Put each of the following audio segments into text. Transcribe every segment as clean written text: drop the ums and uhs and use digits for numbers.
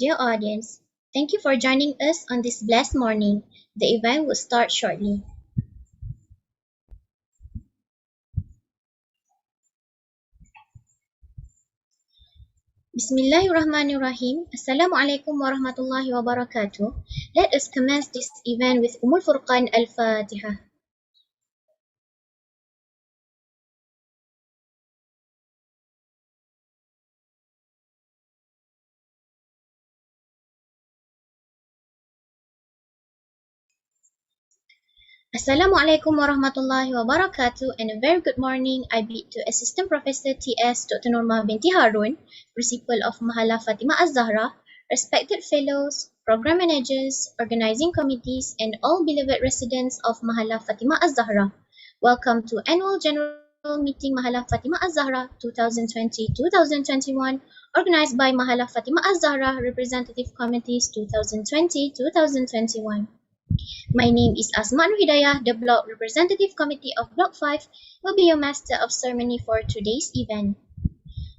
Dear audience, thank you for joining us on this blessed morning. The event will start shortly. Bismillahirrahmanirrahim. Assalamualaikum warahmatullahi wabarakatuh. Let us commence this event with Furqan Al-Fatihah. Assalamualaikum warahmatullahi wabarakatuh and a very good morning. I bid to Assistant Professor T.S. Dr. Norma binti Harun, Principal of Mahallah Fatimah Az-Zahra, respected fellows, program managers, organizing committees, and all beloved residents of Mahallah Fatimah Az-Zahra. Welcome to Annual General Meeting Mahallah Fatimah Az-Zahra 2020-2021, organized by Mahallah Fatimah Az-Zahra Representative Committees 2020-2021. My name is Asma Nur Hidayah, the Block Representative Committee of Block 5, will be your master of ceremony for today's event.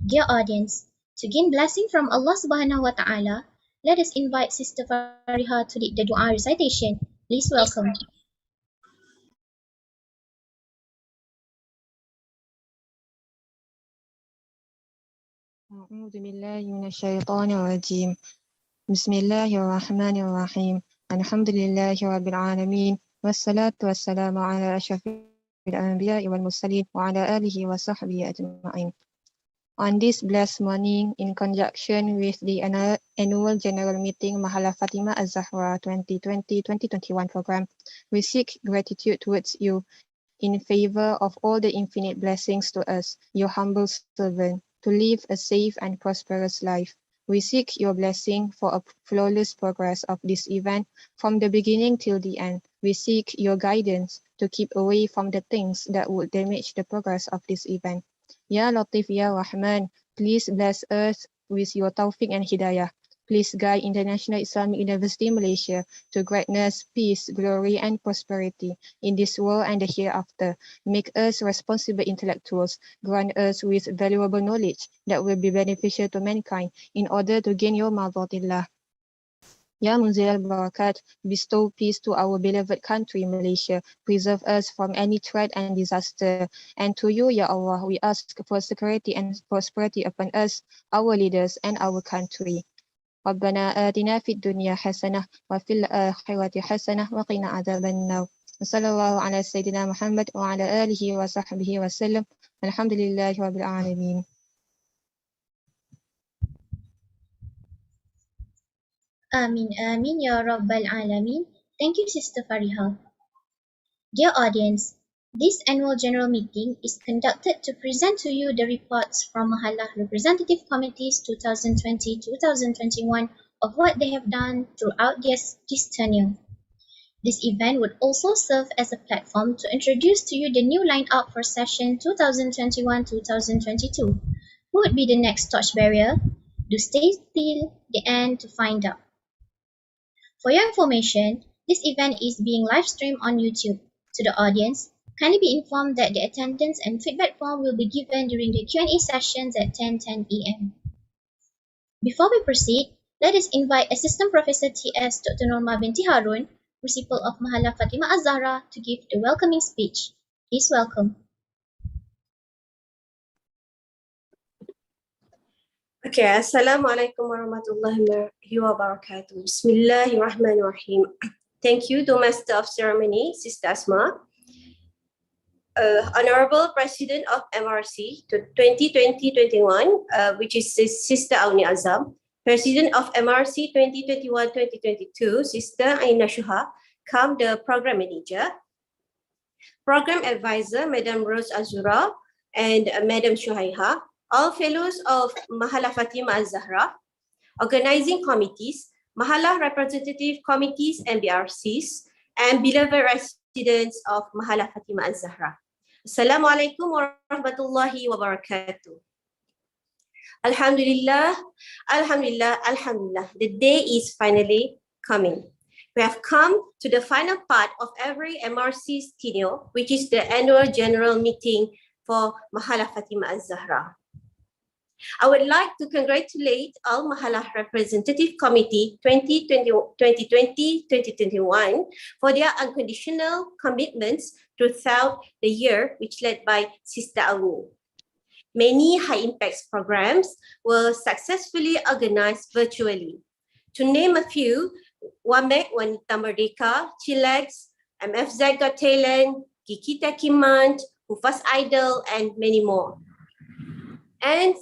Dear audience, to gain blessing from Allah Subhanahu wa Ta'ala, let us invite Sister Fariha to lead the dua recitation. Please welcome. أعوذ بالله من الشيطان الرجيم بسم الله الرحمن الرحيم الحمد لله رب العالمين والصلاة والسلام على أشرف الأنبياء والمرسلين وعلى آله وصحبه أجمعين. On this blessed morning, in conjunction with the annual general meeting Mahallah Fatimah Az-Zahra 2020-2021 program, we seek gratitude towards you in favor of all the infinite blessings to us, your humble servant, to live a safe and prosperous life. We seek your blessing for a flawless progress of this event from the beginning till the end. We seek your guidance to keep away from the things that would damage the progress of this event. Ya Latif, Ya Rahman, please bless us with your tawfiq and hidayah. Please guide International Islamic University Malaysia to greatness, peace, glory, and prosperity in this world and the hereafter. Make us responsible intellectuals. Grant us with valuable knowledge that will be beneficial to mankind in order to gain your mardatillah. Ya Munzil al-Barakat, bestow peace to our beloved country, Malaysia. Preserve us from any threat and disaster. And to you, Ya Allah, we ask for security and prosperity upon us, our leaders, and our country. ربنا آتنا في الدنيا حسنة وفي الآخرة حسنة وقنا عذاب النار وصلى الله على سيدنا محمد وعلى آله وصحبه وسلم الحمد لله رب العالمين. Amin, Amin, Ya Rabbal Alameen. Thank you, Sister Fariha. Dear audience, this annual general meeting is conducted to present to you the reports from Mahallah Representative Committees 2020-2021 of what they have done throughout this tenure. This event would also serve as a platform to introduce to you the new lineup for session 2021-2022. Who would be the next torchbearer? Do stay till the end to find out. For your information, this event is being live streamed on YouTube. To the audience, kindly be informed that the attendance and feedback form will be given during the Q&A sessions at 10:10 a.m. Before we proceed, let us invite Assistant Professor T.S. Dr. Norma binti Harun, Principal of Mahallah Fatimah Az-Zahra, to give the welcoming speech. Please welcome. Okay, Assalamualaikum warahmatullahi wabarakatuh. Bismillahirrahmanirrahim. Thank you, the Master of Ceremony, Sister Asma. Honorable President of MRC 2020-21, which is Sister Auni Azam. President of MRC 2021-2022, Sister Aina Shuha, come the Program Manager. Program Advisor, Madam Rose Azura and Madam Shuhaiha. All fellows of Mahallah Fatimah Az-Zahra. Organizing committees, Mahallah Representative Committees and BRCs, and beloved residents of Mahallah Fatimah Az-Zahra. Assalamualaikum warahmatullahi wabarakatuh. Alhamdulillah, Alhamdulillah, Alhamdulillah. The day is finally coming. We have come to the final part of every MRC's tenure, which is the annual general meeting for Mahallah Fatimah Az-Zahra. I would like to congratulate all Mahallah Representative Committee 2020-2021 for their unconditional commitments throughout the year, which led by Sister Auni. Many high-impact programs were successfully organized virtually. To name a few, Wamek Wanita Merdeka, Chillax, MFZ Got Talent, Kikita Kimant, Hufas Idol, and many more. And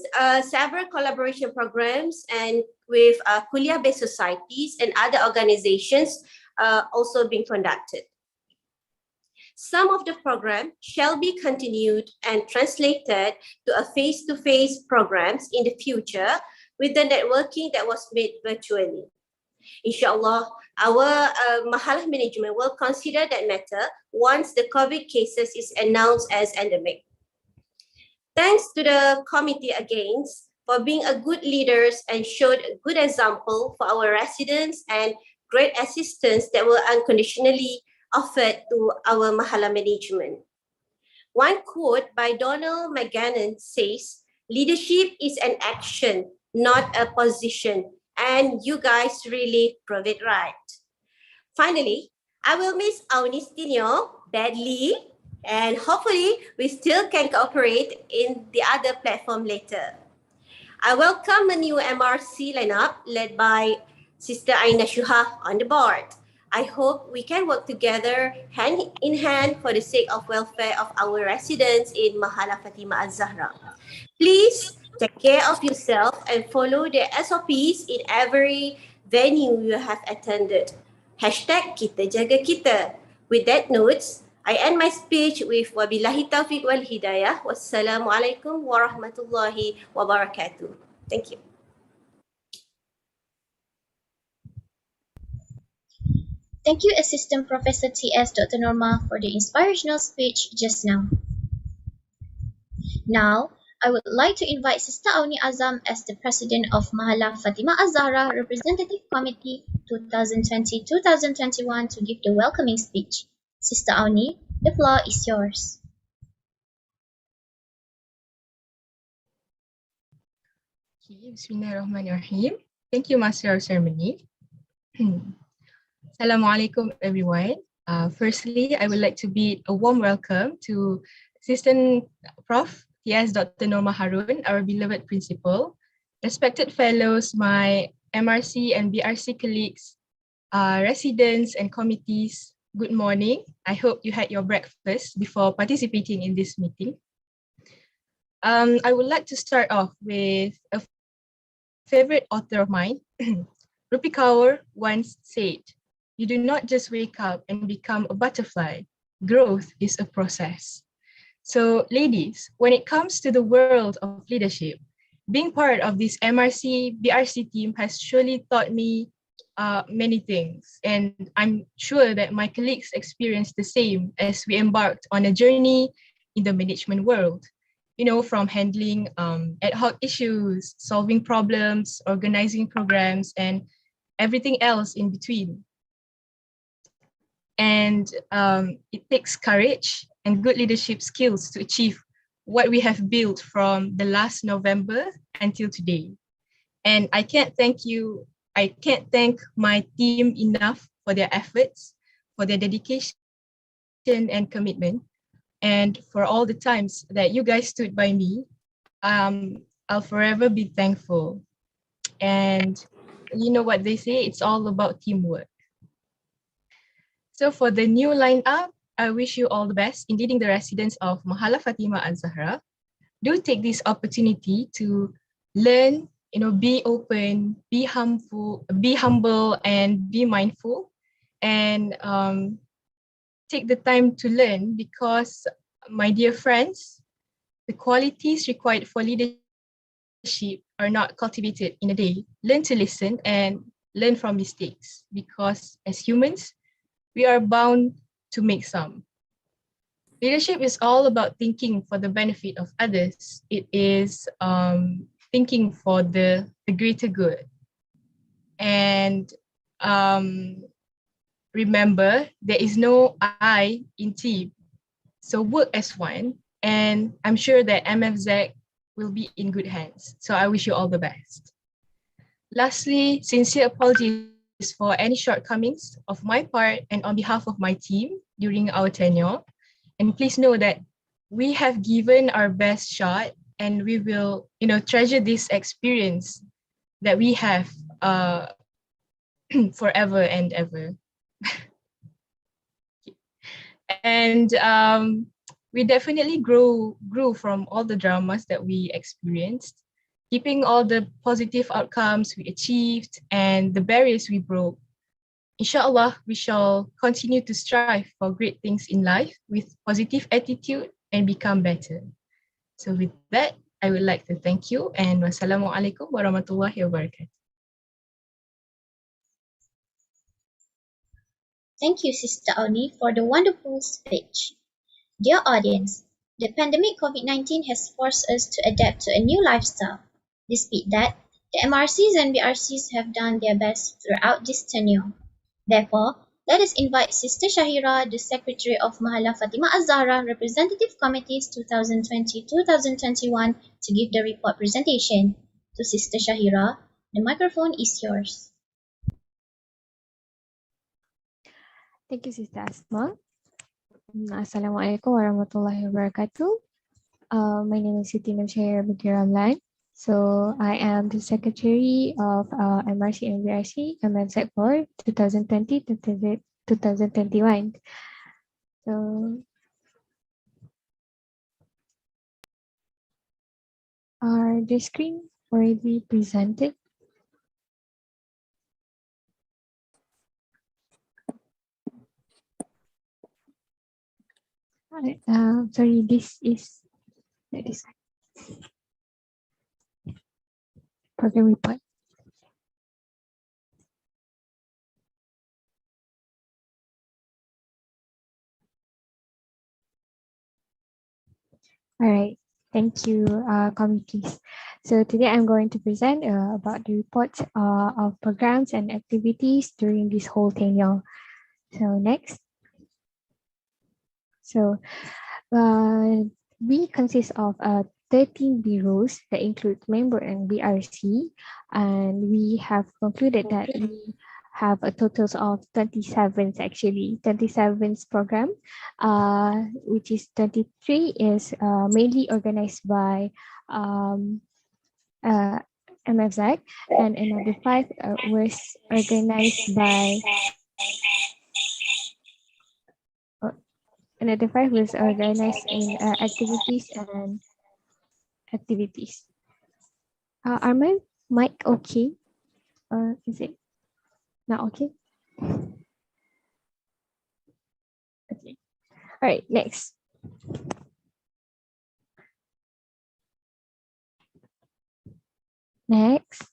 several collaboration programs and with Kuliah-based societies and other organizations also being conducted. Some of the program shall be continued and translated to a face-to-face programs in the future with the networking that was made virtually. Inshallah, our Mahallah management will consider that matter once the COVID cases is announced as endemic. Thanks to the committee again for being a good leaders and showed a good example for our residents and great assistance that were unconditionally offered to our Mahallah management. One quote by Donald McGannon says, "Leadership is an action, not a position." And you guys really prove it right. Finally, I will miss Auni's tenure badly, and hopefully we still can cooperate in the other platform later. I welcome a new MRC lineup led by Sister Aina Shuha on the board. I hope we can work together hand in hand for the sake of welfare of our residents in Mahallah Fatimah Az-Zahra. Please take care of yourself and follow the SOPs in every venue you have attended. Hashtag kita jaga kita. With that notes, I end my speech with wabillahi taufiq wal hidayah. Wassalamualaikum warahmatullahi wabarakatuh. Thank you. Thank you, Assistant Professor T.S. Dr. Norma, for the inspirational speech just now. Now, I would like to invite Sister Auni Azam as the President of Mahallah Fatimah Az-Zahra Representative Committee 2020-2021 to give the welcoming speech. Sister Auni, the floor is yours. Bismillahirrahmanirrahim. Thank you, Master of Ceremony. Assalamualaikum, everyone. Firstly, I would like to bid a warm welcome to Assistant Prof. T.S. Dr. Norma Harun, our beloved principal, respected fellows, my MRC and BRC colleagues, residents and committees. Good morning. I hope you had your breakfast before participating in this meeting. I would like to start off with a favorite author of mine. Rupi Kaur once said, "You do not just wake up and become a butterfly. Growth is a process." So ladies, when it comes to the world of leadership, being part of this MRC BRC team has surely taught me many things. And I'm sure that my colleagues experienced the same as we embarked on a journey in the management world. You know, from handling ad hoc issues, solving problems, organizing programs, and everything else in between. And it takes courage and good leadership skills to achieve what we have built from the last November until today. And I can't thank my team enough for their efforts, for their dedication and commitment, and for all the times that you guys stood by me. I'll forever be thankful. And you know what they say, it's all about teamwork. So for the new lineup, I wish you all the best in leading the residents of Mahallah Fatimah Az-Zahra. Do take this opportunity to learn, be open, be humble, and be mindful. And take the time to learn because, my dear friends, the qualities required for leadership are not cultivated in a day. Learn to listen and learn from mistakes because as humans, we are bound to make some. Leadership is all about thinking for the benefit of others. It is thinking for the greater good. And remember, there is no I in team. So work as one. And I'm sure that MFZ will be in good hands. So I wish you all the best. Lastly, sincere apologies for any shortcomings of my part and on behalf of my team during our tenure. And please know that we have given our best shot and we will, treasure this experience that we have forever and ever. And we definitely grew from all the dramas that we experienced, keeping all the positive outcomes we achieved and the barriers we broke. Inshallah, we shall continue to strive for great things in life with positive attitude and become better. So with that, I would like to thank you and wassalamualaikum warahmatullahi wabarakatuh. Thank you, Sister Auni, for the wonderful speech. Dear audience, the pandemic COVID-19 has forced us to adapt to a new lifestyle. Despite that, the MRCs and BRCs have done their best throughout this tenure. Therefore, let us invite Sister Shahira, the Secretary of Mahallah Fatimah Az-Zahra Representative Committees 2020-2021 to give the report presentation. To Sister Shahira, the microphone is yours. Thank you, Sister Asma. Assalamualaikum warahmatullahi wabarakatuh. My name is Siti Nurshahira Bukir Ramlan. So I am the Secretary of MRC BRC MFZ for 2020-2021. So are the screen already presented? Sorry, this is this program report. All right, thank you, committees. So today I'm going to present about the reports of programs and activities during this whole tenure. So next. So we consist of 13 bureaus that include member and BRC, and we have concluded that we have a total of 27 actually, 27 program, which is 23 is mainly organized by MFZ, and another 5 was organized by another 5 was organized in activities and activities. Are my mic okay? Or is it not okay? Okay. All right, next. Next.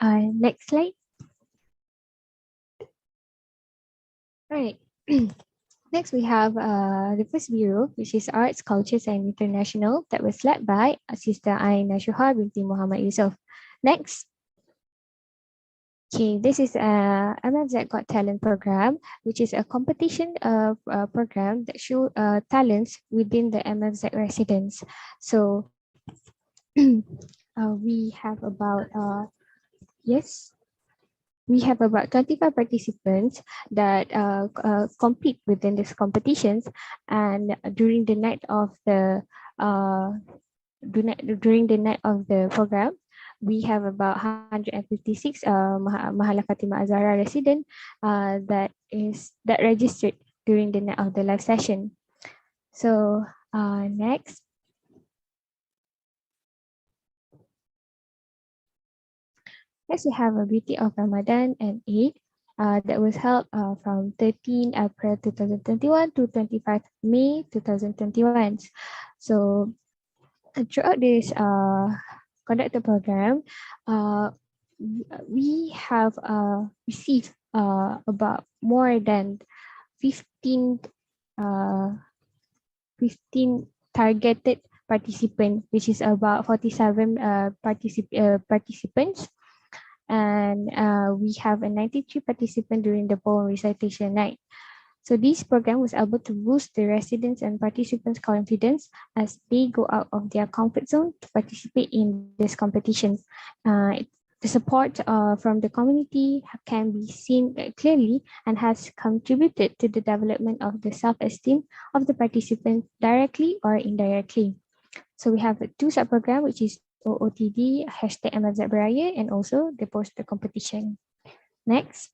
Next slide. All right. Next, we have the first bureau, which is Arts, Cultures, and International, that was led by Sister Aina Shuha binti Muhammad Yusuf. Next. Okay, this is a MFZ Got Talent program, which is a competition program that show talents within the MFZ residents. So we have about we have about 25 participants that compete within these competitions, and during the night of the program, we have about 156 Mahallah Fatimah Az-Zahra resident that registered during the night of the live session. So next. Next, we have a Beauty of Ramadan and Eid that was held from 13 April 2021 to 25 May 2021. So throughout this conducted program, we have received about more than 15 targeted participants, which is about 47 participants. And we have a 93 participants during the poem recitation night. So this program was able to boost the residents and participants' confidence as they go out of their comfort zone to participate in this competition. The support from the community can be seen clearly and has contributed to the development of the self-esteem of the participants directly or indirectly. So we have two sub-programs, which is OOTD, #MFZ Beraya, and also the poster competition. Next.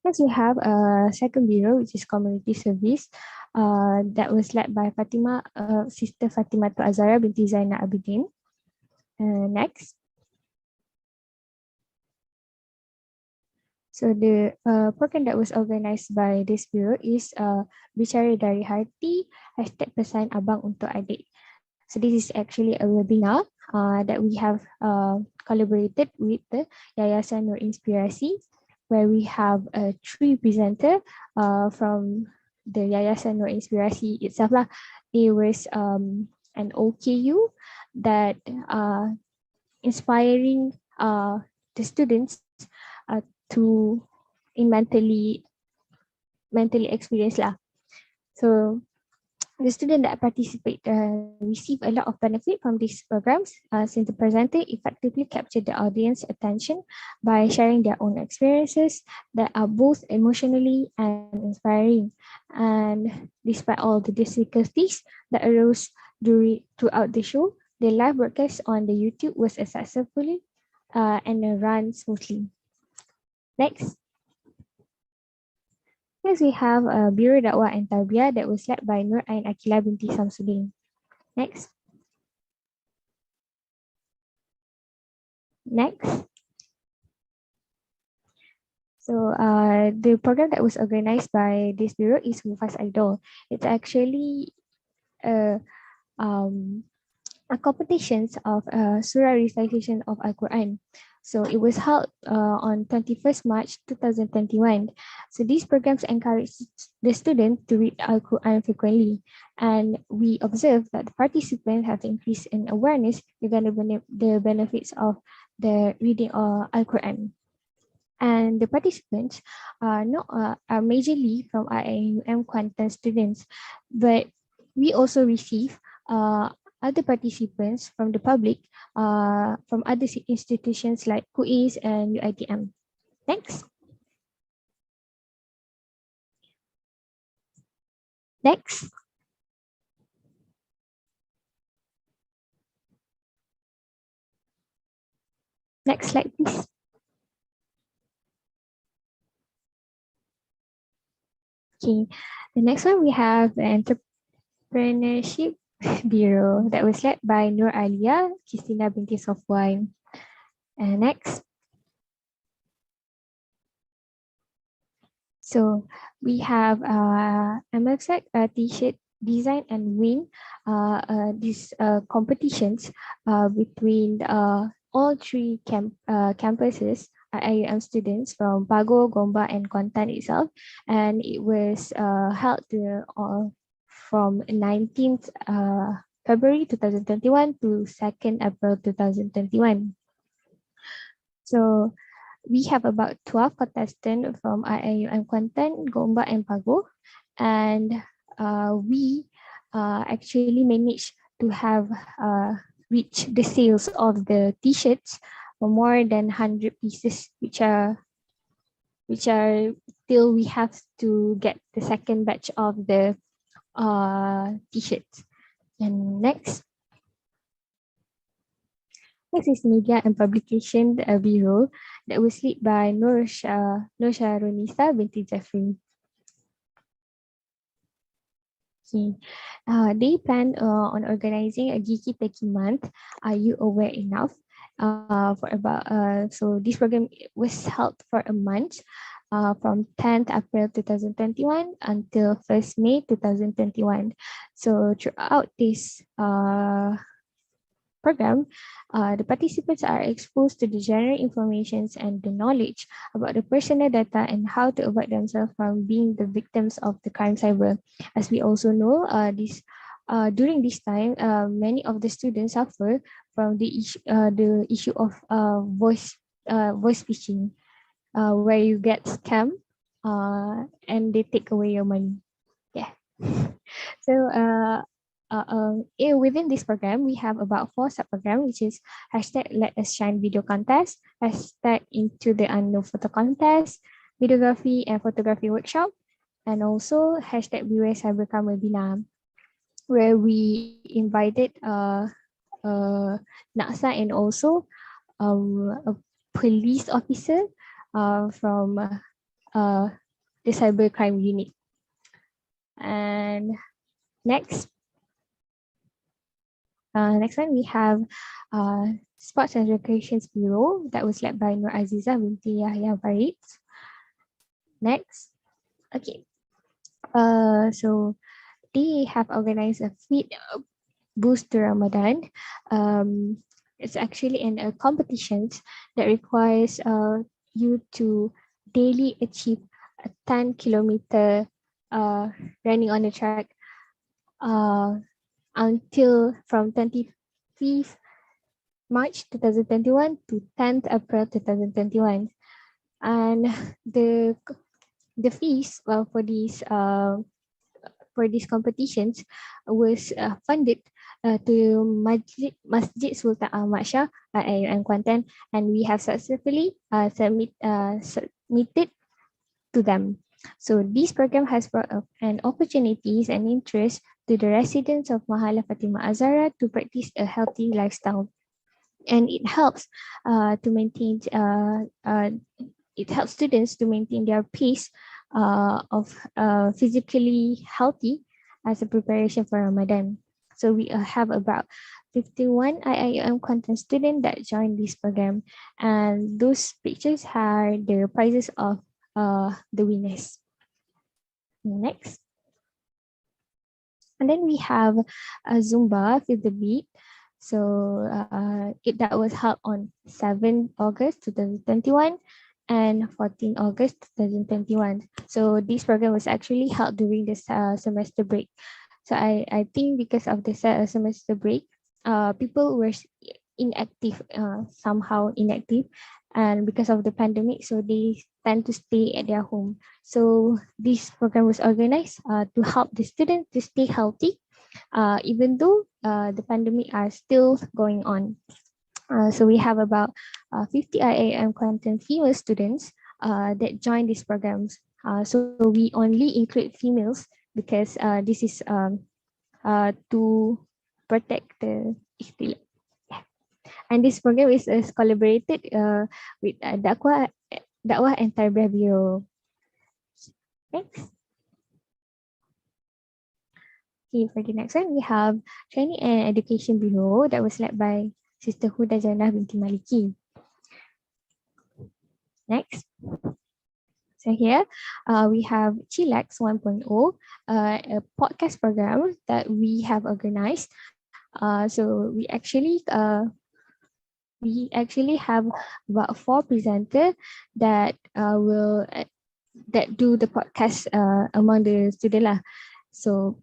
Next, we have a second bureau, which is community service, that was led by Fatimah, Sister Fatimah to Az-Zahra binti Zainal Abidin. Next. So the program that was organized by this bureau is Bicara Dari Hati, #Pesan Abang Untuk Adik. So this is actually a webinar that we have collaborated with the Yayasan Nur Inspirasi, where we have a three presenter from the Yayasan Nur Inspirasi itself lah. It was an OKU that inspiring the students to mentally experience lah. So the students that participate receive a lot of benefit from these programs since the presenter effectively captured the audience attention by sharing their own experiences that are both emotionally and inspiring. And despite all the difficulties that arose throughout the show, the live broadcast on the YouTube was successfully and ran smoothly. Next. Next, we have Bureau Dakwah and Tarbiyah that was led by Nur Ain Akila binti Samsudin. Next. Next. So the program that was organized by this bureau is Mufas Idol. It's actually a competitions of surah recitation of Al-Quran. So it was held on 21st March 2021. So these programs encourage the students to read Al-Quran frequently. And we observe that the participants have increased in awareness regarding the benefits of the reading of Al-Quran. And the participants are majorly from IIUM Kuantan students, but we also receive other participants from the public from other institutions like QUIS and UITM. Next. Next. Next slide, please. Okay, the next one we have the Entrepreneurship Bureau that was led by Nur Alia, Christina binti Sofwan. And next. So we have MFZ T-shirt design and win these competitions between all three campuses, IIUM students from Pago, Gombak and Kuantan itself. And it was held from 19th February 2021 to 2nd April 2021. So we have about 12 contestants from IIUM Kuantan, Gombak and Pago. And we actually managed to have reached the sales of the t-shirts for more than 100 pieces, which are till we have to get the second batch of the t-shirts. And next is Media and Publication Bureau that was led by Nur Sharonisa binti Jeffrey. Okay. They plan on organizing a Geeky Techie Month. Are you aware enough? For about so this program was held for a month. From 10th April 2021 until 1st May 2021. So throughout this program, the participants are exposed to the general informations and the knowledge about the personal data and how to avoid themselves from being the victims of the crime cyber. As we also know, during this time, many of the students suffer from the issue of voice phishing, where you get scammed and they take away your money. Yeah. So within this program, we have about 4 sub-programs, which is hashtag Let Us Shine Video Contest, hashtag Into the Unknown Photo Contest, Videography and Photography Workshop, and also hashtag Beware Cybercrime Webinar, where we invited NACSA and also a police officer from the cybercrime unit. And next one we have Sports and Recreations Bureau that was led by Nur Aziza binti Yahya Farid. Next, okay. So they have organized a Fit Boost to Ramadan. It's actually a competition that requires you to daily achieve a 10-kilometer running on the track until from 25th March 2021 to 10th April 2021. And the fees for these competitions was funded to Masjid Sultan Ahmad Shah at AGM Kuantan, and we have successfully submitted to them. So this program has brought up an opportunities and interest to the residents of Mahallah Fatimah Az-Zahra to practice a healthy lifestyle, and it helps to maintain it helps students to maintain their pace of physically healthy as a preparation for Ramadan. So we have about 51 IIM content students that joined this program, and those pictures are the prizes of the winners. Next. And then we have a Zumba with the beat. So that was held on 7 August 2021 and 14 August 2021. So this program was actually held during the semester break. So I think because of the semester break, people were inactive, somehow inactive, and because of the pandemic, so they tend to stay at their home. So this program was organized to help the students to stay healthy, even though the pandemic are still going on. So we have about 50 IIM content female students that join these programs. So we only include females because this is to protect the ikhtilaf. And this program is collaborated with Dakwah and Tarbiyah Bureau. Next. Okay, for the next one, we have Training and Education Bureau that was led by Sister Huda Janah binti Maliki. Next. So here we have Chillax 1.0, a podcast program that we have organized. So we actually have about 4 presenters that do the podcast among the students. So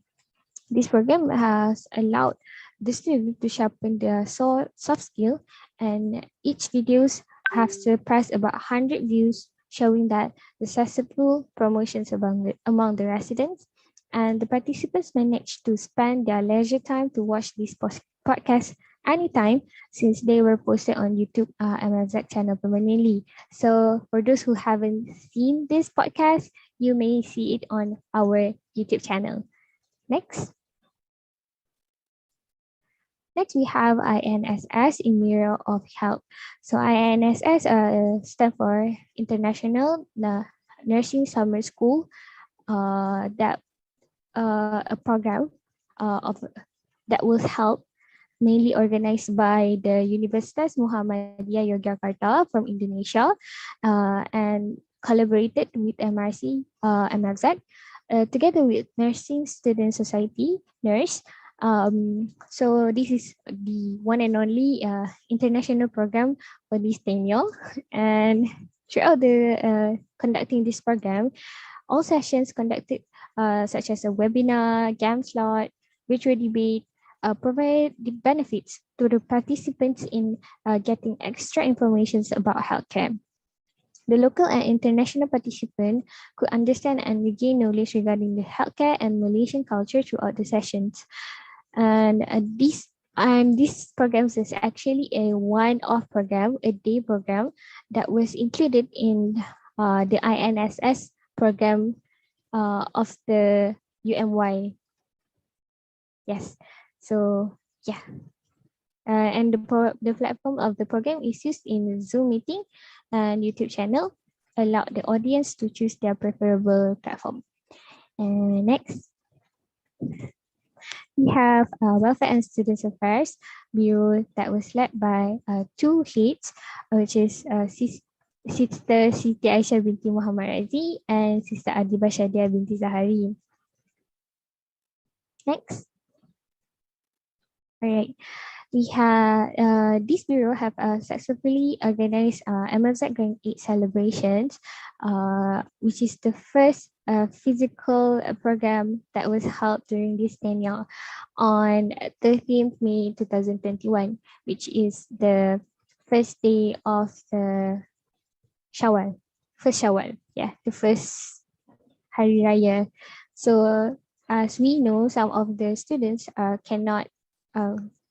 this program has allowed the students to sharpen their soft skill, and each videos have surpassed about 100 views, showing that the successful promotions among the residents, and the participants managed to spend their leisure time to watch this podcast anytime, since they were posted on YouTube MFZ channel permanently. So for those who haven't seen this podcast, you may see it on our YouTube channel. Next. Next, we have INSS in Mirror of Health. So INSS stands for International Nursing Summer School. That a program that was held mainly organized by the Universitas Muhammadiyah Yogyakarta from Indonesia and collaborated with MRC MFZ together with Nursing Student Society, NURSE, So this is the one and only international program for this tenure. And throughout the conducting this program, all sessions conducted such as a webinar, game slot, virtual debate, provide the benefits to the participants in getting extra information about healthcare. The local and international participant could understand and regain knowledge regarding the healthcare and Malaysian culture throughout the sessions. And this program is actually a one-off program, a day program that was included in the INSS program of the UMY. Yes, so yeah. And the platform of the program is used in Zoom meeting and YouTube channel, allow the audience to choose their preferable platform. And next, we have Welfare and Students Affairs Bureau that was led by two heads, which is Sister Siti Aisyah binti Muhammad Razi and Sister Adibah Shadia binti Zahari. Next. All right. We have this bureau have successfully organized MFZ Grand 8 celebrations, which is the first physical program that was held during this tenure on 13th May 2021, which is the first day of the Shawwal, first Shawwal, yeah, the first Hari Raya. So as we know, some of the students cannot.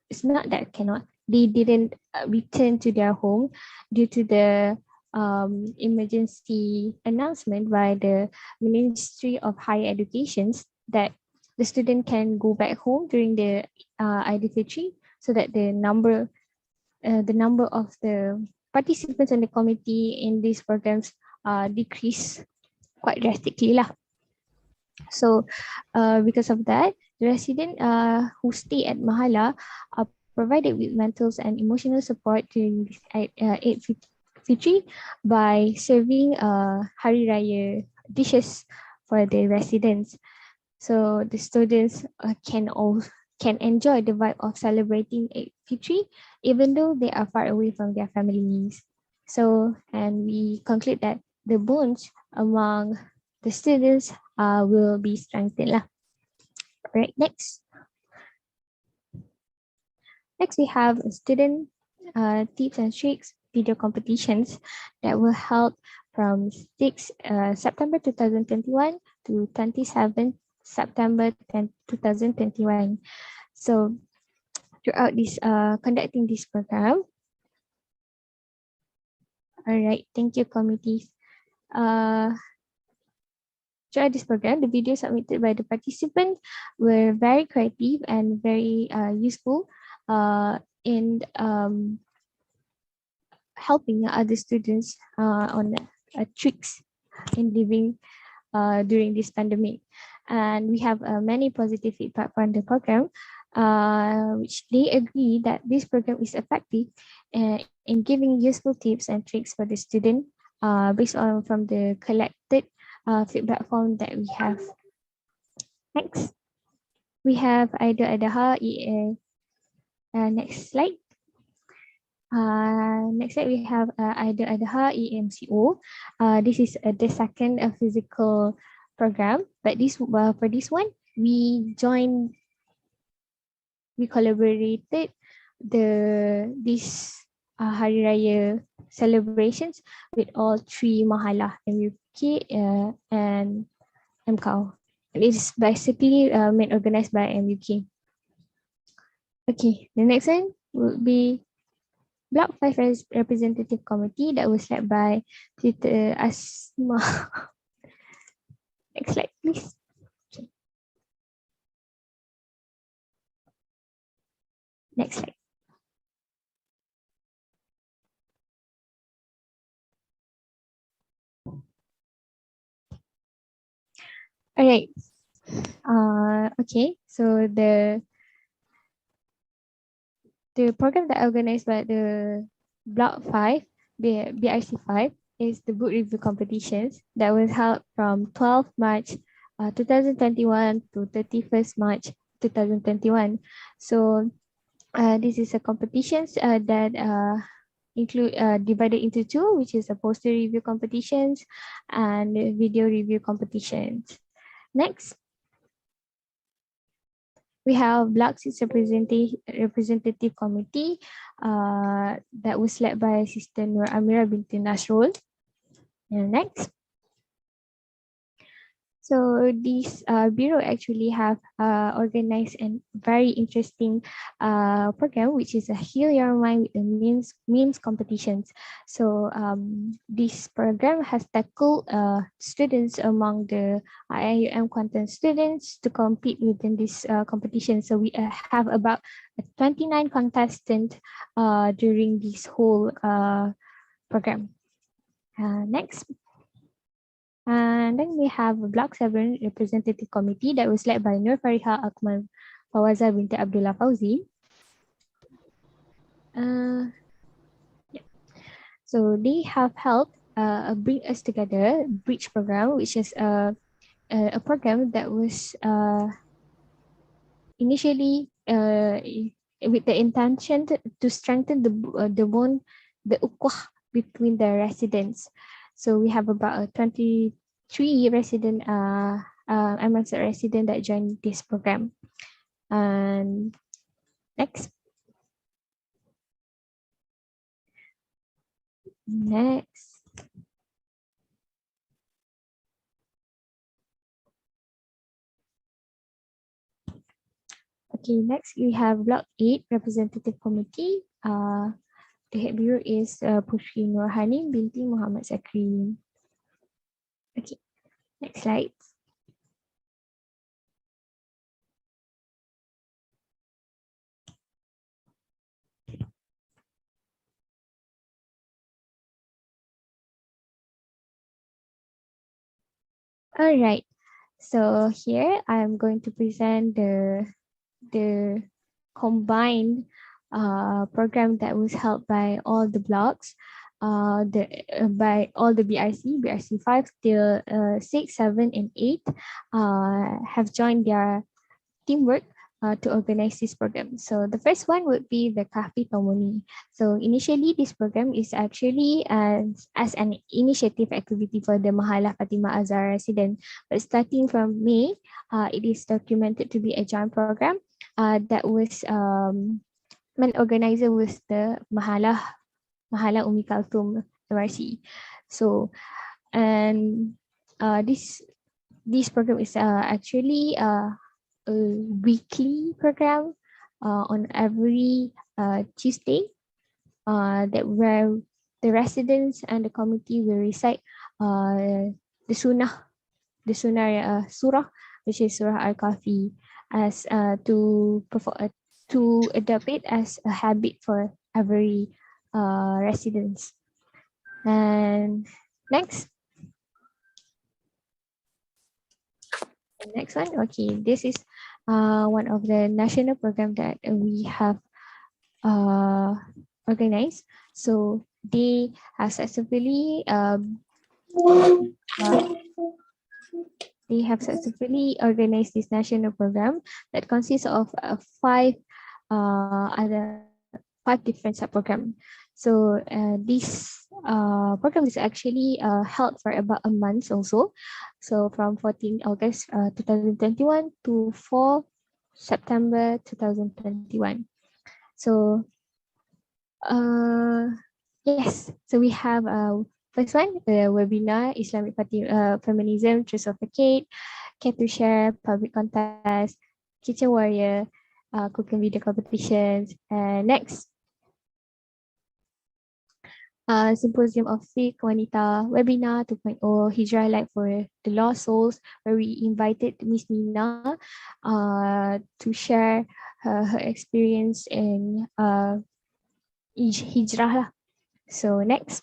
It's not that cannot, they didn't return to their home due to the emergency announcement by the Ministry of Higher Education that the student can go back home during the Aidilfitri, so that the number of the participants in the committee in these programs decrease quite drastically lah. So because of that, the residents who stay at Mahallah are provided with mental and emotional support during this Eid Fitri by serving Hari Raya dishes for the residents. So the students can enjoy the vibe of celebrating Eid Fitri even though they are far away from their families. So, and we conclude that the bonds among the students will be strengthened lah. Right, next. Next, we have student tips and tricks video competitions that will held from 6 September 2021 to 27 September 2021. So throughout this conducting this program. All right, thank you, committees. Throughout this program, the videos submitted by the participants were very creative and very useful in helping other students on tricks in living during this pandemic. And we have many positive feedback from the program, which they agree that this program is effective in giving useful tips and tricks for the student based on from the collected feedback form that we have. Next, we have Idul Adha EA. Next slide. Next slide, we have Idul Adha EMCO. This is the second physical program, but this for this one, we collaborated this Hari Raya celebrations with all three Mahallah, MUK and MKAU. It is basically organized by MUK. Okay, the next one will be Block 5 Representative Committee that was led by Tita Asma. Next slide, please. Okay. Next slide. All right. Okay, so the program that organized by the Block 5, the BRC 5, is the book review competitions that was held from 12 March 2021 to 31st March 2021. So this is a competitions that include divided into two, which is a poster review competitions and video review competitions. Next, we have Black Seats Representative Committee that was led by Sister Nur Amira binti Nasrul. And next. So this bureau actually have organized a very interesting program, which is a Heal Your Mind with the memes competitions. So this program has tackled students among the IIUM content students to compete within this competition. So we have about 29 contestants during this whole program. Next. And then we have a Block 7 Representative Committee that was led by Nur Fariha Akmal Fawazah binti Abdullah Fauzi. Yeah. So they have helped Bring Us Together Bridge program, which is a program that was initially with the intention to strengthen the bond, the ukhuwah between the residents. So we have about 23 resident MFZ resident that joined this program. And next. Okay, next we have Block 8 Representative Committee. The head bureau is Pushri Nurhani binti Muhammad Zakri. Okay, next slide. All right, so here I am going to present the combined program that was held by all the blocks, by all the BRC 5 till 6, 7, and 8 have joined their teamwork to organize this program. So the first one would be the Kahfi Tomoni. So initially, this program is actually as an initiative activity for the Mahallah Fatimah Az-Zahra resident. But starting from May, it is documented to be a joint program that was organizer was the Mahallah Umi Kalthum MRC. So, and this program is actually a weekly program on every Tuesday that where the residents and the committee will recite the surah, which is Surah Al-Kahfi, as to adopt it as a habit for every residents. And next. The next one, okay, this is one of the national program that we have organized. So they have successfully organized this national program that consists of 5 different sub-programs. So this program is actually held for about a month also. So from 14 August 2021 to 4 September 2021. So yes, so we have first one, the webinar, Islamic Feminism, Truth of the Cake, Care to Share, Public Contest, Kitchen Warrior, Cooking Video Competitions, and next, Symposium of Sikh Wanita Webinar 2.0, Hijrah Light for the Lost Souls, where we invited Miss Nina to share her experience in Hijrah. So next.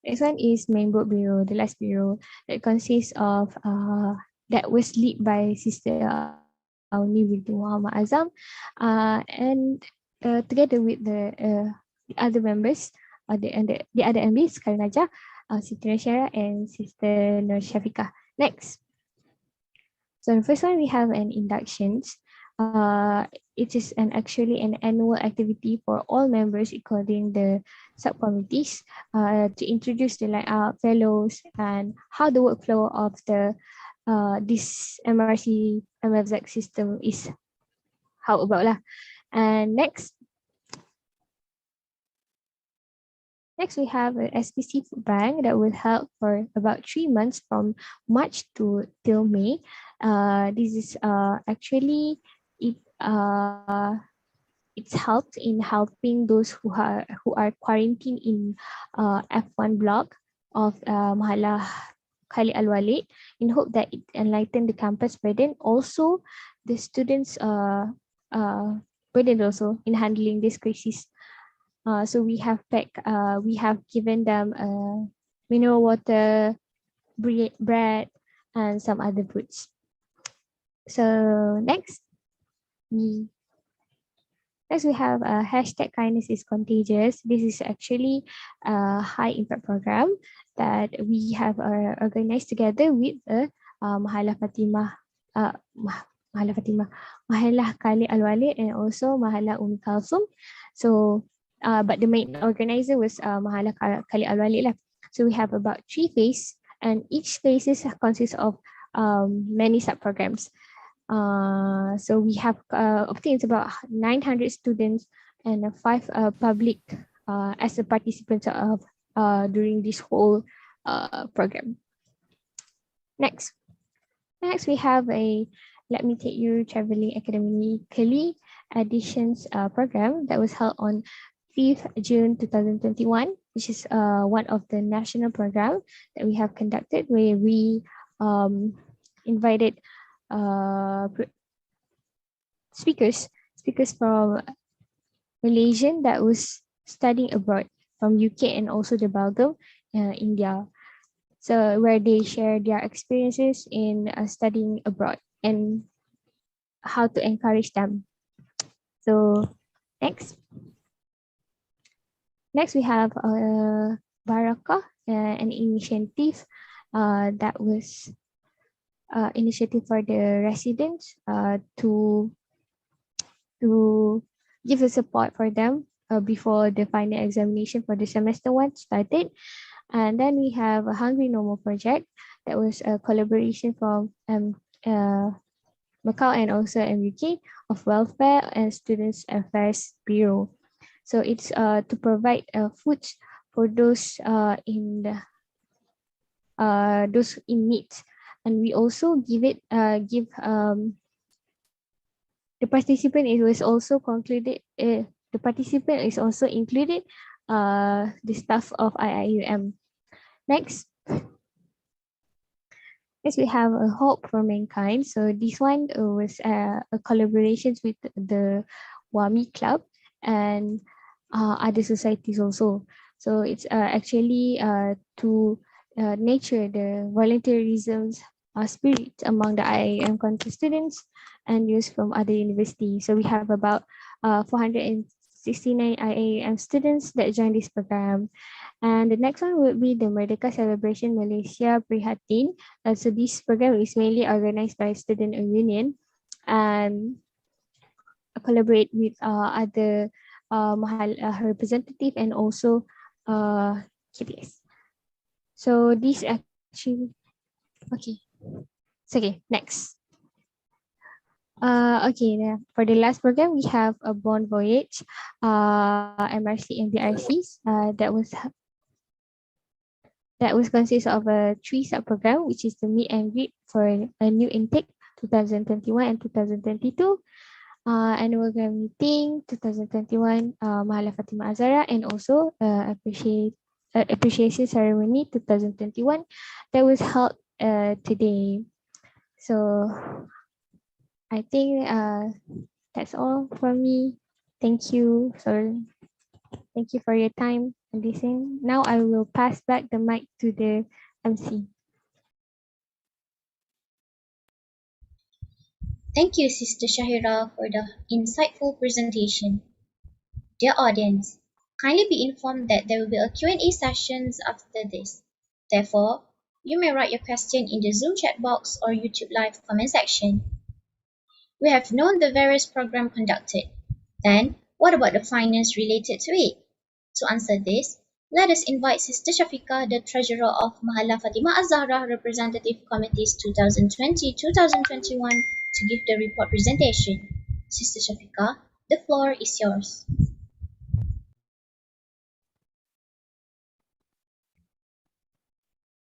Next one is Main Board Bureau, the last bureau that consists of that was led by Sister Auni binti Muhammad Azam, and together with the other members, the other MBs, Karinaja, Sister Shara, and Sister Nur Shafiqah. Next. So the first one, we have an inductions. It is actually an annual activity for all members, including the subcommittees, to introduce the fellows and how the workflow of the this MRC MFZ system is how about lah. And next we have a SPC food bank that will help for about 3 months from March till May. This is actually it's helped in helping those who are quarantined in F1 block of Mahallah Khalid Al-Walid, in hope that it enlighten the campus burden. Also, the students burden also in handling this crisis. So we have given them mineral water, bread, and some other foods. So next we have a hashtag kindness is contagious. This is actually a high impact program that we have organized together with the Mahallah Fatimah, Mahallah Khalid Al-Walid, and also Mahallah Kalsum. So but the main organizer was Mahallah Khalid Al-Walid. So we have about 3 phases, and each phase consists of many sub-programs. So we have obtained about 900 students and 5 public as a participants of during this whole program. Next we have a Let Me Take You Traveling Academically Additions program that was held on 5th June 2021, which is one of the national program that we have conducted, where we invited speakers from Malaysian that was studying abroad from UK and also the Belgium, India. So where they share their experiences in studying abroad and how to encourage them. So next we have Barakah, an initiative that was initiative for the residents to give the support for them before the final examination for the semester 1 started. And then we have a Hungry No More project that was a collaboration from Macau and also MUK of Welfare and Students Affairs Bureau. So it's to provide food for those in need, and we also give the participant is also concluded. The participant is also included the staff of IIUM. Next we have a Hope for Mankind. So this one was a collaboration with the WAMI Club and other societies also. So it's actually to nurture the volunteerism spirit among the IIM country students and youth from other universities. So we have about 469 IIM students that join this program. And the next one would be the Merdeka Celebration Malaysia Prihatin. So this program is mainly organized by Student Union and collaborate with other representative and also KPS. So this actually, okay. It's okay, next. Okay, for the last program, we have a Bond Voyage, MRC and BRCs. That was consist of a 3 sub-program, which is the meet and greet for a new intake 2021 and 2022. Annual Grand Meeting 2021, Mahallah Fatimah Az-Zahra, and also appreciation ceremony 2021 that was held today. So I think that's all from me. Thank you. So thank you for your time and listening. Now I will pass back the mic to the MC. Thank you, Sister Shahira, for the insightful presentation. Dear audience, kindly be informed that there will be a Q&A sessions after this. Therefore, You may write your question in the Zoom chat box or YouTube live comment section. We have known the various programs conducted. Then, what about the finance related to it? To answer this, let us invite Sister Shafiqah, the Treasurer of Mahallah Fatimah Az-Zahra Representative Committees 2020-2021, to give the report presentation. Sister Shafiqah, the floor is yours.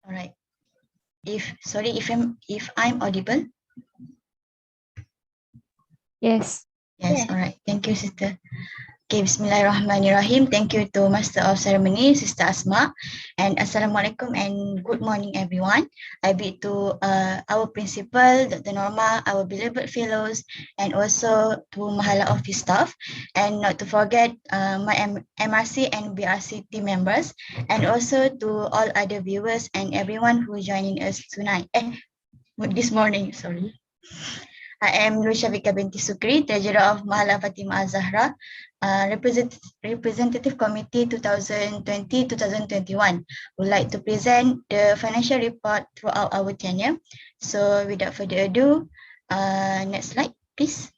All right. If I'm audible. Yes. Yes. Yeah. All right. Thank you, Sister. Okay, Bismillahirrahmanirrahim. Thank you to Master of Ceremony, Sister Asma, and Assalamualaikum and good morning, everyone. I bid to our principal, Dr. Norma, our beloved fellows, and also to Mahallah office staff, and not to forget my MRC and BRC team members, and also to all other viewers and everyone who joining us tonight. This morning, sorry. I am Nur Syafiqah binti Sukri, Treasurer of Mahallah Fatimah Az-Zahra, Representative Committee 2020-2021. Would like to present the financial report throughout our tenure. So without further ado, next slide, please.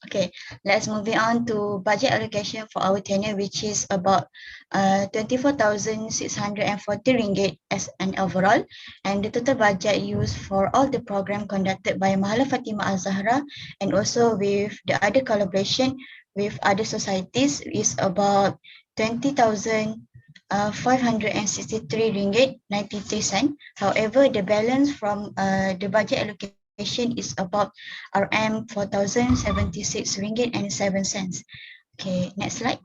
Okay, let's move on to budget allocation for our tenure, which is about 24,640 ringgit as an overall, and the total budget used for all the program conducted by Mahallah Fatimah Az-Zahra and also with the other collaboration with other societies is about 20,563 ringgit 93 cent. However, the balance from the budget allocation is about RM 4,076 ringgit and 7 cents. Okay, next slide.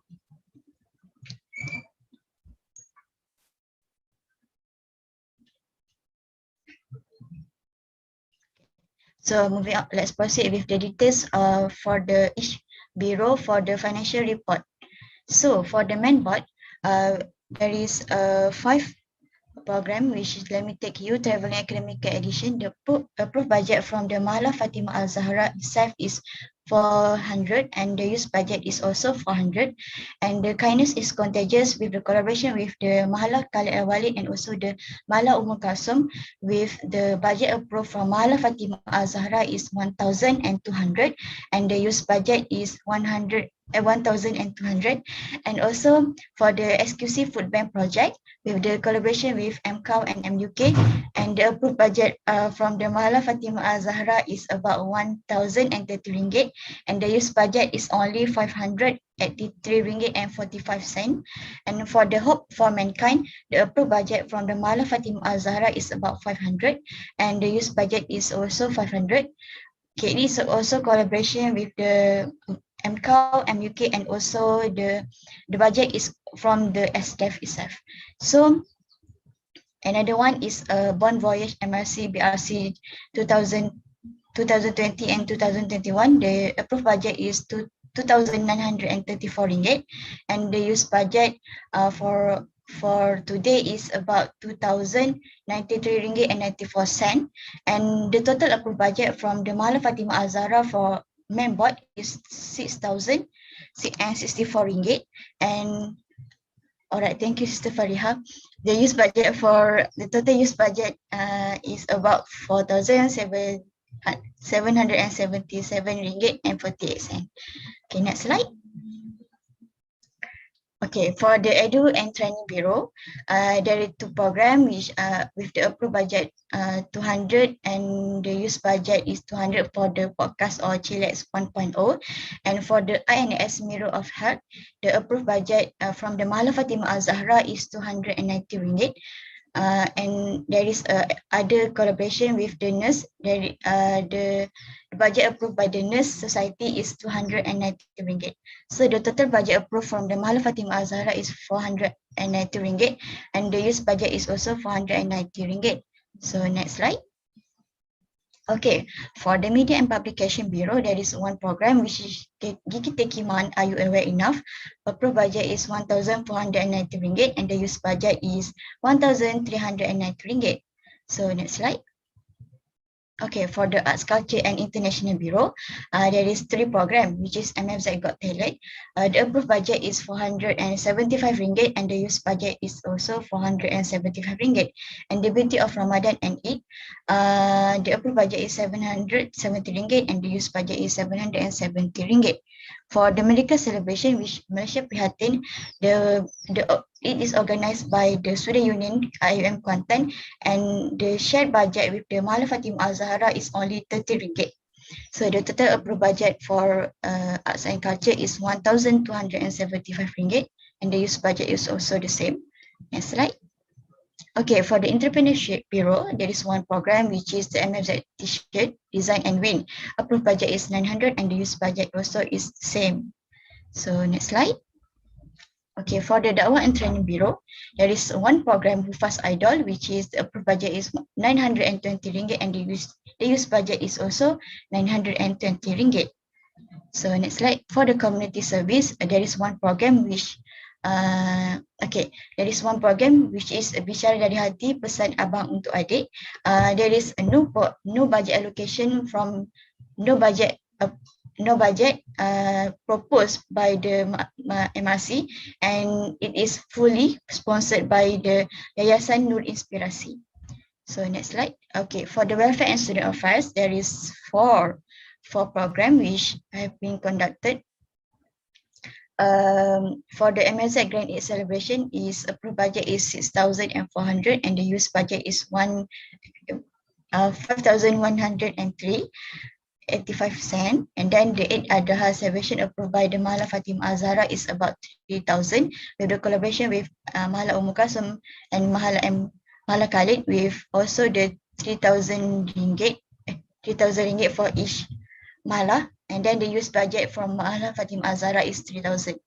So moving on, let's proceed with the details for the each bureau for the financial report. So for the main board, there is 5 program, which is, let me take you, Traveling Academic Edition. The approved budget from the Mahallah Fatimah Az-Zahra itself is 400, and the use budget is also 400, and the kindness is contagious with the collaboration with the Mahallah Khalid Al-Walid and also the Mahallah Kasum, with the budget approved from Mahallah Fatimah Az-Zahra is 1,200, and the use budget is 1,200. And also for the SQC Food Bank project with the collaboration with MCAW and MUK, and the approved budget from the Mahallah Fatimah Az-Zahra is about 1,030 ringgit, and the use budget is only 583 ringgit and 45 cent. And for the Hope for Mankind, the approved budget from the Mahallah Fatimah Az-Zahra is about 500, and the use budget is also 500. Okay, it is also collaboration with the MCAW, MUK, and also the budget is from the SDEF itself. So another one is a Bon Voyage MRC BRC 2020 and 2021. The approved budget is 2,934 ringgit, and the use budget for today is about 2,093 ringgit and 94 cent, and the total approved budget from the Mahallah Fatimah Az-Zahra for main board is 6,064 ringgit. And all right, thank you, Sister Fariha. The use budget for the total use budget is about 4,777 ringgit and 48 cent. Okay, next slide. Okay, for the Edu and Training Bureau, there are 2 programs which with the approved budget 200, and the use budget is 200 for the podcast or Chilex 1.0. And for the INS Mirror of Health, the approved budget from the Mahallah Fatimah Az-Zahra is 290 ringgit. And there is other collaboration with the nurse. The budget approved by the Nurse Society is 290 ringgit. So the total budget approved from the Mahallah Fatimah Az-Zahra is 490 ringgit, and the use budget is also 490 ringgit. So next slide. Okay, for the Media and Publication Bureau, there is 1 program which is Gigi Tekiman, Are You Aware Enough? Approved budget is 1,490 ringgit, and the use budget is 1,390 ringgit. So next slide. Okay, for the Arts, Culture and International Bureau, there is 3 programs, which is MFZ Got Talent. The approved budget is RM475 and the used budget is also RM475. And the beauty of Ramadan and Eid, the approved budget is RM770 and the used budget is RM770. For the medical celebration, which Malaysia Prihatin, it is organized by the Student Union IUM Kuantan, and the shared budget with the Mahallah Fatimah Az-Zahra is only RM30. So the total approved budget for arts and culture is RM1,275, and the use budget is also the same. Next slide. Okay, for the Entrepreneurship Bureau, there is 1 program, which is the MFZ T-shirt Design and Win. Approved budget is RM900 and the use budget also is the same. So next slide. Okay, for the Dakwah and Training Bureau, there is 1 program, Hufaz Idol, which is the approved budget is RM920 and the use budget is also RM920. So next slide. For the community service, there is 1 program which there is 1 program which is Bicara Dari Hati Pesan Abang Untuk Adik. There is a no budget allocation from no budget proposed by the MRC, and it is fully sponsored by the Yayasan Nur Inspirasi. So next slide. Okay, for the welfare and student affairs, there is 4 programs which have been conducted. For the MFZ Grand 8 celebration, is approved budget is RM6,400 and the use budget is RM5,103.85, and then the Eid Adha celebration approved by the Mahallah Fatimah Az-Zahra is about RM3,000 with the collaboration with Mahallah Kasum and Mahallah Khalid, with also the RM3,000 for each Mahallah, and then the use budget from Mahallah Fatimah Az-Zahra is RM3,000.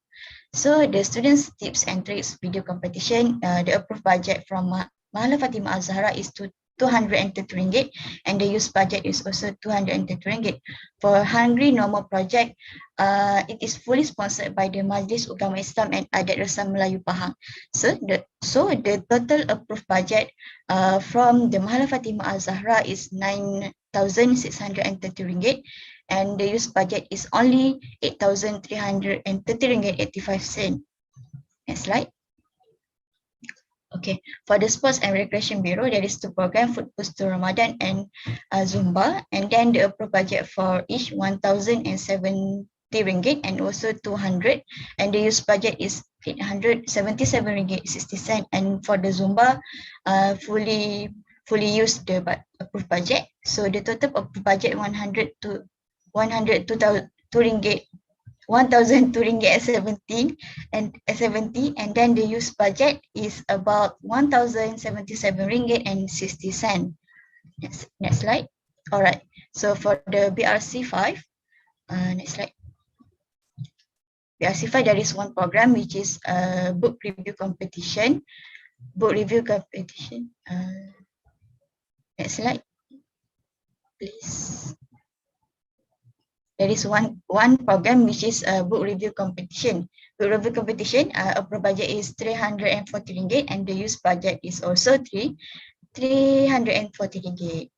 So the students tips and tricks video competition, the approved budget from Mahallah Fatimah Az-Zahra is RM230 and the use budget is also RM230. For Hungry Normal Project, it is fully sponsored by the Majlis Ugama Islam and Adat Resam Melayu Pahang. So the total approved budget from the Mahallah Fatimah Az-Zahra is RM9,630 and the use budget is only RM8,330.85. Next slide. Okay, for the Sports and Recreation Bureau, there is 2 programs, Food Boost to Ramadan and Zumba, and then the approved budget for each RM1,070 and also RM200, and the use budget is RM877.60, and for the Zumba, fully used the approved budget. So the total approved budget RM1,002.70 and then the use budget is about RM1,077.60. Next slide. All right. So for the BRC 5, next slide. BRC 5, there is 1 program which is book review competition. Next slide, please. There is one program which is a book review competition. Book review competition, approved budget is RM340 and the use budget is also RM340.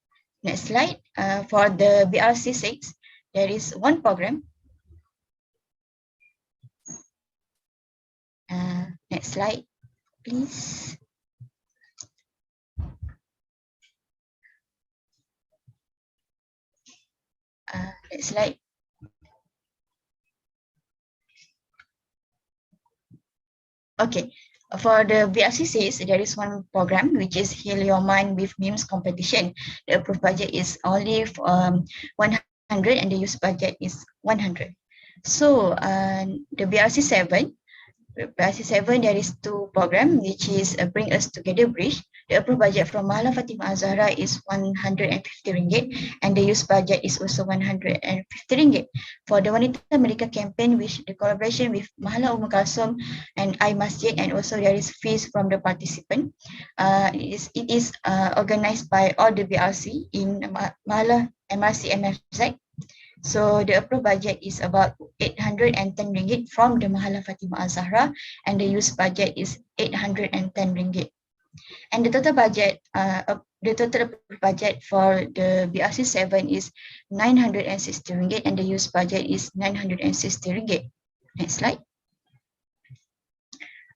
Next slide. For the BRC 6, there is 1 program. Next slide, please. Next slide. Okay, for the BRC6, there is 1 program which is Heal Your Mind with Memes competition. The approved budget is only RM100 and the use budget is RM100. So the BRC7, there is 2 programs which is Bring Us Together Bridge. The approved budget from Mahallah Fatimah Az-Zahra is RM150 and the use budget is also RM150. For the Wanita Merdeka campaign, which the collaboration with Mahallah Kasum and Masjid, and also there is fees from the participant. It is organized by all the BRC in Mahallah MRC MFZ. So the approved budget is about RM810 from the Mahallah Fatimah Az-Zahra and the use budget is RM810. And the total budget the total budget for the BRC 7 is 960 ringgit and the use budget is 960 ringgit. Next slide.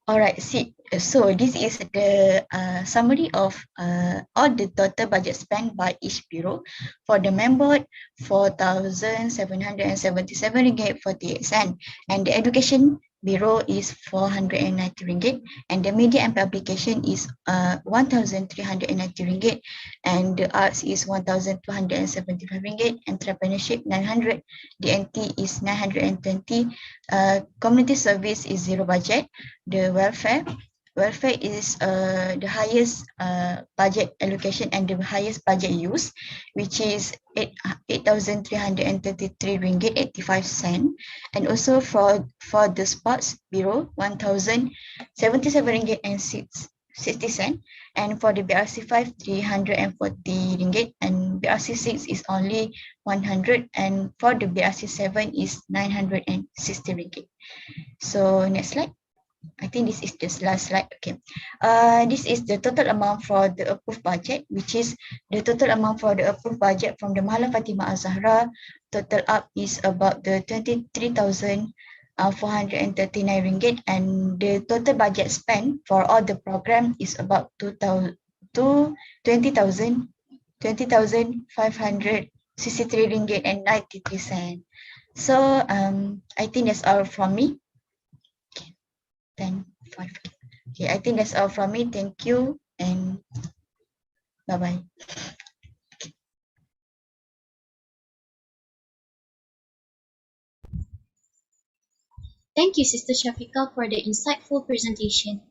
All right, so this is the summary of all the total budget spent by each bureau. For the member, 4,777 ringgit 48 cent, and the education bureau is 490 ringgit, and the media and publication is 1,390 ringgit, and the arts is 1,275 ringgit, entrepreneurship 900, DNT is 920, community service is zero budget. The welfare is the highest budget allocation and the highest budget use, which is 8,333 ringgit 85 cent, and also for the sports bureau 1,077 ringgit and 60 cent, and for the BRC 5 340 ringgit, and BRC 6 is only 100, and for the BRC 7 is 960 ringgit. So next slide. I think this is the last slide. Okay. This is the total amount for the approved budget, which is the total amount for the approved budget from the Mahallah Fatimah Az-Zahra. Total up is about the 23,439 ringgit, and the total budget spent for all the program is about 20,563 ringgit and 93 cent. So I think that's all from me. 10, 5. Okay, I think that's all from me. Thank you and bye-bye. Thank you, Sister Shafiqah, for the insightful presentation.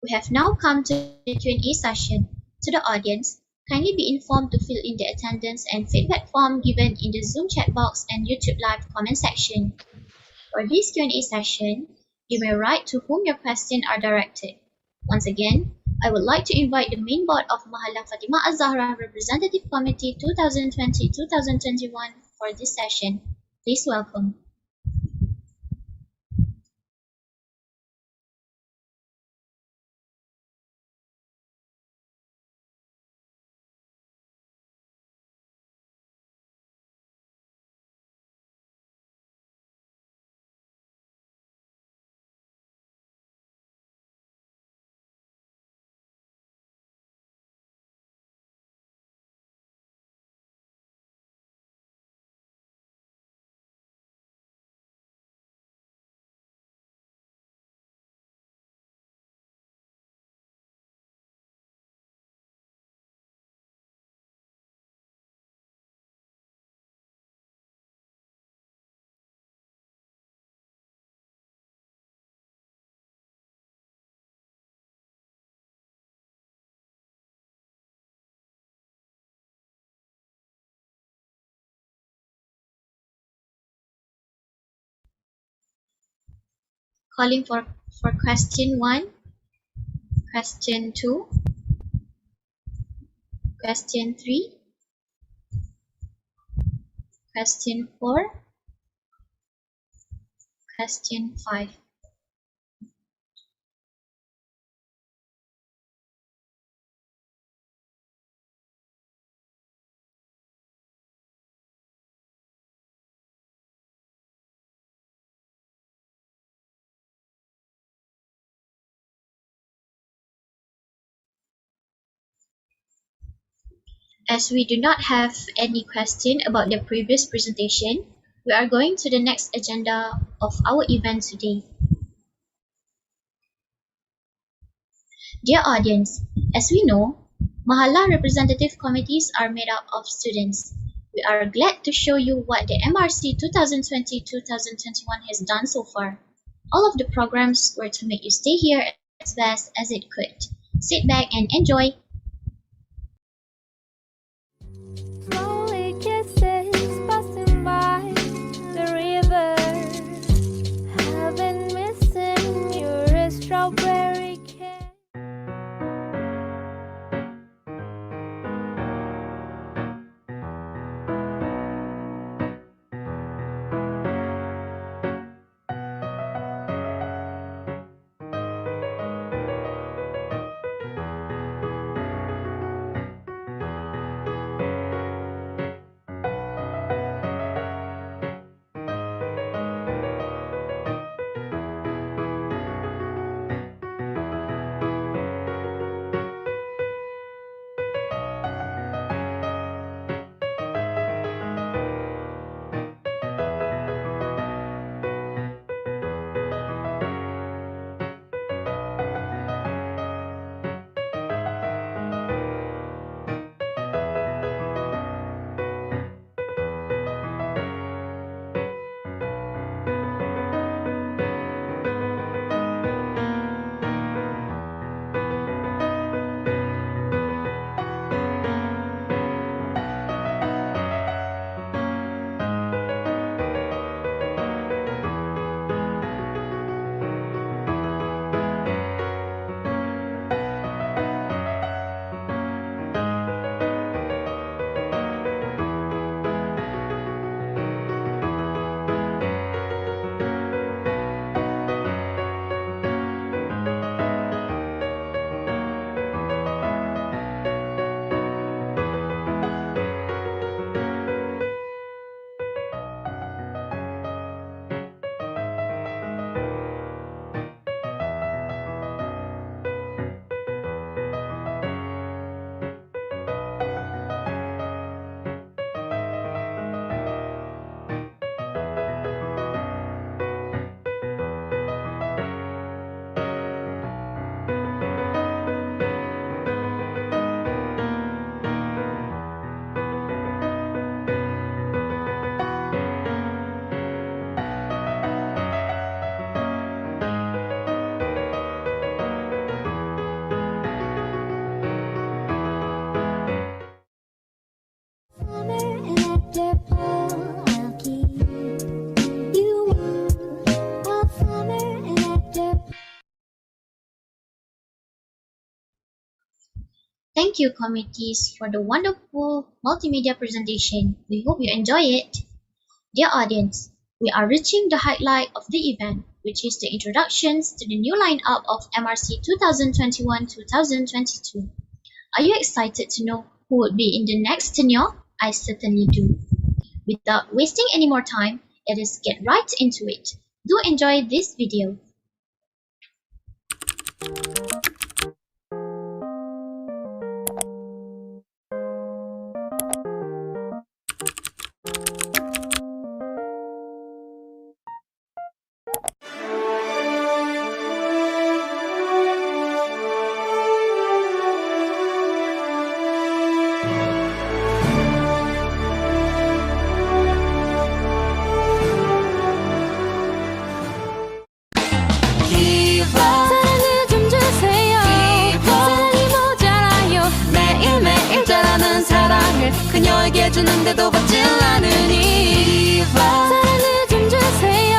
We have now come to the Q&A session. To the audience, kindly be informed to fill in the attendance and feedback form given in the Zoom chat box and YouTube live comment section. For this Q&A session, you may write to whom your questions are directed. Once again, I would like to invite the main board of Mahallah Fatimah Az-Zahra Representative Committee 2020-2021 for this session. Please welcome. Calling for question 1, question 2, question 3, question 4, question 5. As we do not have any question about the previous presentation, we are going to the next agenda of our event today. Dear audience, as we know, Mahallah representative committees are made up of students. We are glad to show you what the MRC 2020-2021 has done so far. All of the programs were to make you stay here as best as it could. Sit back and enjoy. Slowly kisses passing by the river. I've been missing your strawberry cake. Thank you, committees, for the wonderful multimedia presentation. We hope you enjoy it. Dear audience, we are reaching the highlight of the event, which is the introductions to the new lineup of MRC 2021-2022. Are you excited to know who would be in the next tenure? I certainly do. Without wasting any more time, let us get right into it. Do enjoy this video. 사랑을 좀 주세요. 사랑이 모자라요. 매일매일 자라는 사랑을 그녀에게 주는데도 받질 않으니 사랑을 좀 주세요.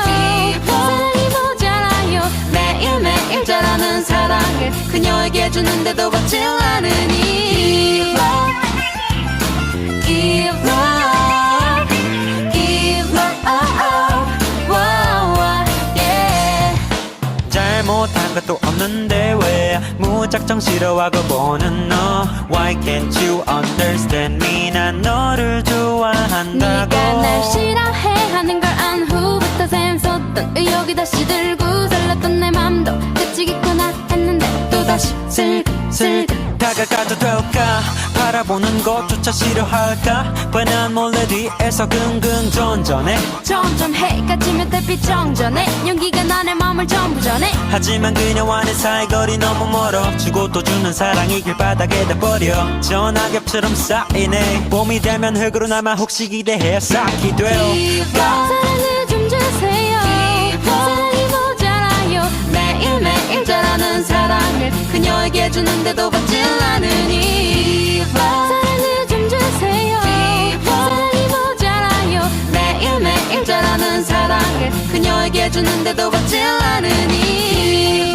사랑이 모자라요. 매일매일 자라는 사랑을 그녀에게 주는데도 받질 않으니 Give love, give love, wow, yeah. 잘못한 것도 없는데 왜 무작정 싫어하고 보는 너 Why can't you understand me 난 너를 좋아한다고 네가 날 싫어해 하는 걸 안 후부터 샘솟던 의욕이 다시 들고 설렜던 내 맘도 그치겠구나 했는데 또다시 슬슬 다가가도 될까 바라보는 것조차 싫어할까 뻔한 몰래 뒤에서 긍긍전전해 점점 해가 지면 달빛 정전해 용기가 나의 마음을 전부 전해 하지만 그녀와 내 사이거리 너무 멀어 주고 또 주는 사랑이 길바닥에 돼버려 전화겹처럼 쌓이네 봄이 되면 흙으로 남아 혹시 기대해 쌓기 돼요 사랑을 좀 주세요 사랑이 모자라요 매일매일 자라는 사랑을 그녀에게 주는데도 받질 않으니 사랑을 좀 주세요 사랑이 모자라요 매일매일 자라는 사랑을 그녀에게 주는데도 받질 않으니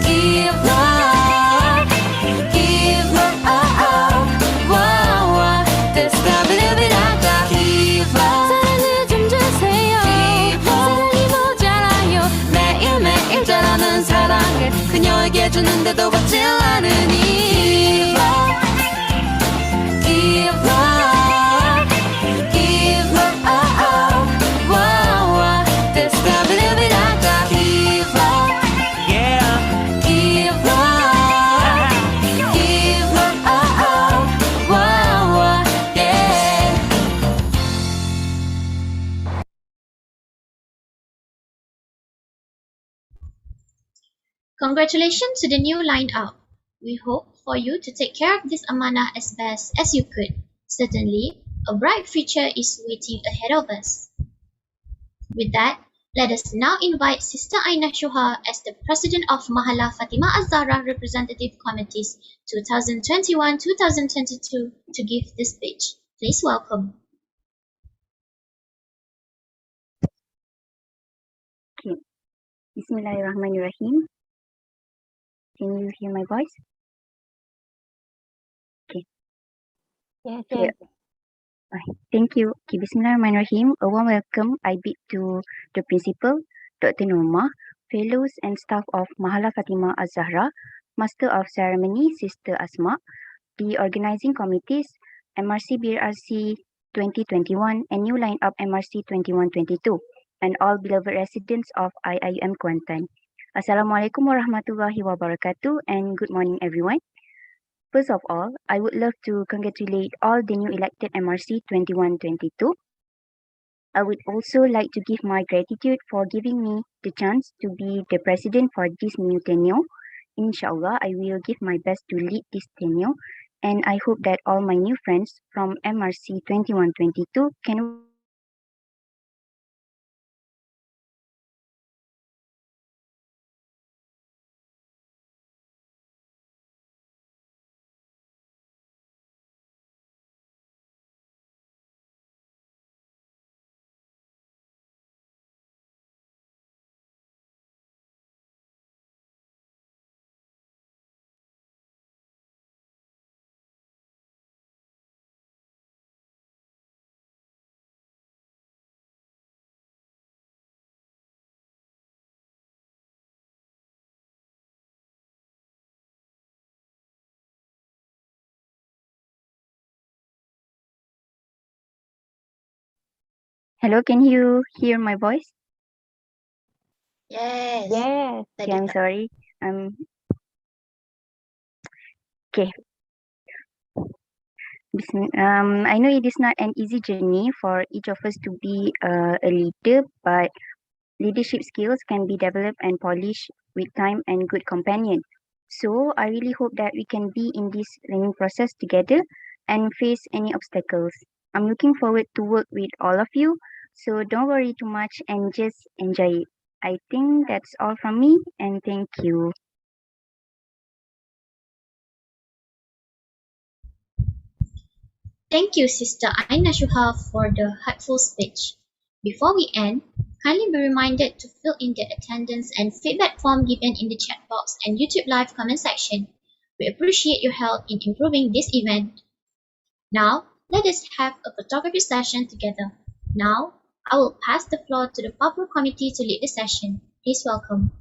Give love, give love, wow, wow. That's the believe it, give love. 사랑을 좀 주세요. 사랑이 모자라요. 매일매일 자라는 사랑을 그녀에게 주는데도 받질 않으니 Give love, give love, wow, wow. That's the believe it, give love. Yeah Give love, give love, wow, wow, yeah. Congratulations to the new lineup. We hope for you to take care of this amanah as best as you could. Certainly, a bright future is waiting ahead of us. With that, let us now invite Sister Aina Shuha as the President of Mahallah Fatimah Az-Zahra Representative Committees 2021-2022 to give the speech. Please welcome. Okay. Bismillahirrahmanirrahim. Can you hear my voice? Okay. Yes, Okay. yes. Thank you. Okay. Bismillahirrahmanirrahim. A warm welcome I bid to the principal, Dr. Norma, fellows and staff of Mahallah Fatimah Az-Zahra, Master of Ceremony, Sister Asma, the organizing committees, MRC BRC 2021 and new lineup MRC 2122, and all beloved residents of IIM Kuantan. Assalamualaikum warahmatullahi wabarakatuh and good morning everyone. First of all, I would love to congratulate all the new elected MRC 2122. I would also like to give my gratitude for giving me the chance to be the president for this new tenure. Inshallah, I will give my best to lead this tenure, and I hope that all my new friends from MRC 2122 can Hello, can you hear my voice? Yes. Yes. Tadi Okay, I'm tak. sorry. Okay. I know it is not an easy journey for each of us to be a leader, but leadership skills can be developed and polished with time and good companion. So I really hope that we can be in this learning process together and face any obstacles. I'm looking forward to work with all of you. So don't worry too much and just enjoy it. I think that's all from me and thank you. Thank you, Sister Aina Shuha, for the heartful speech. Before we end, kindly be reminded to fill in the attendance and feedback form given in the chat box and YouTube Live comment section. We appreciate your help in improving this event. Now, let us have a photography session together. Now, I will pass the floor to the Papua Committee to lead the session. Please welcome.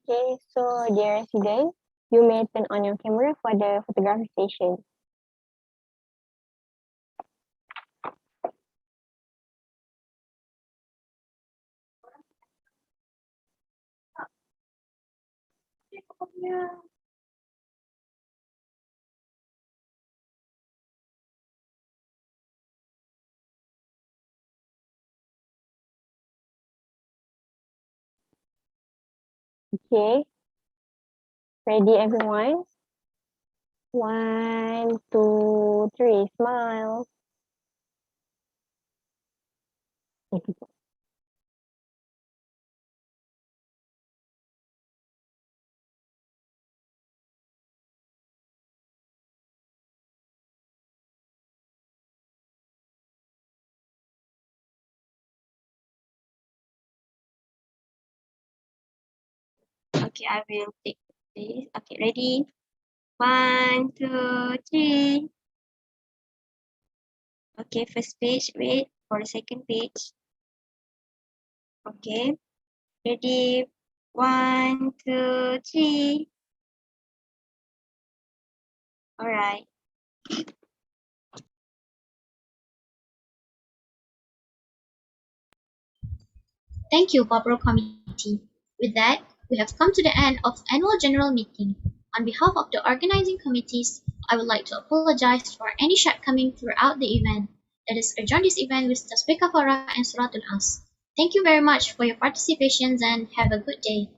Okay, so dear residents, you may turn on your camera for the photography session. Okay, ready everyone? 1, 2, 3, smile. Okay, I will take this. Okay, ready? 1, 2, 3. Okay, first page, wait for the second page. Okay, ready? 1, 2, 3. All right. Thank you, Papua Committee. With that, we have come to the end of Annual General Meeting. On behalf of the organizing committees, I would like to apologize for any shortcoming throughout the event. Let us adjourn this event with Tasbih Kafarah and Suratul As. Thank you very much for your participation and have a good day.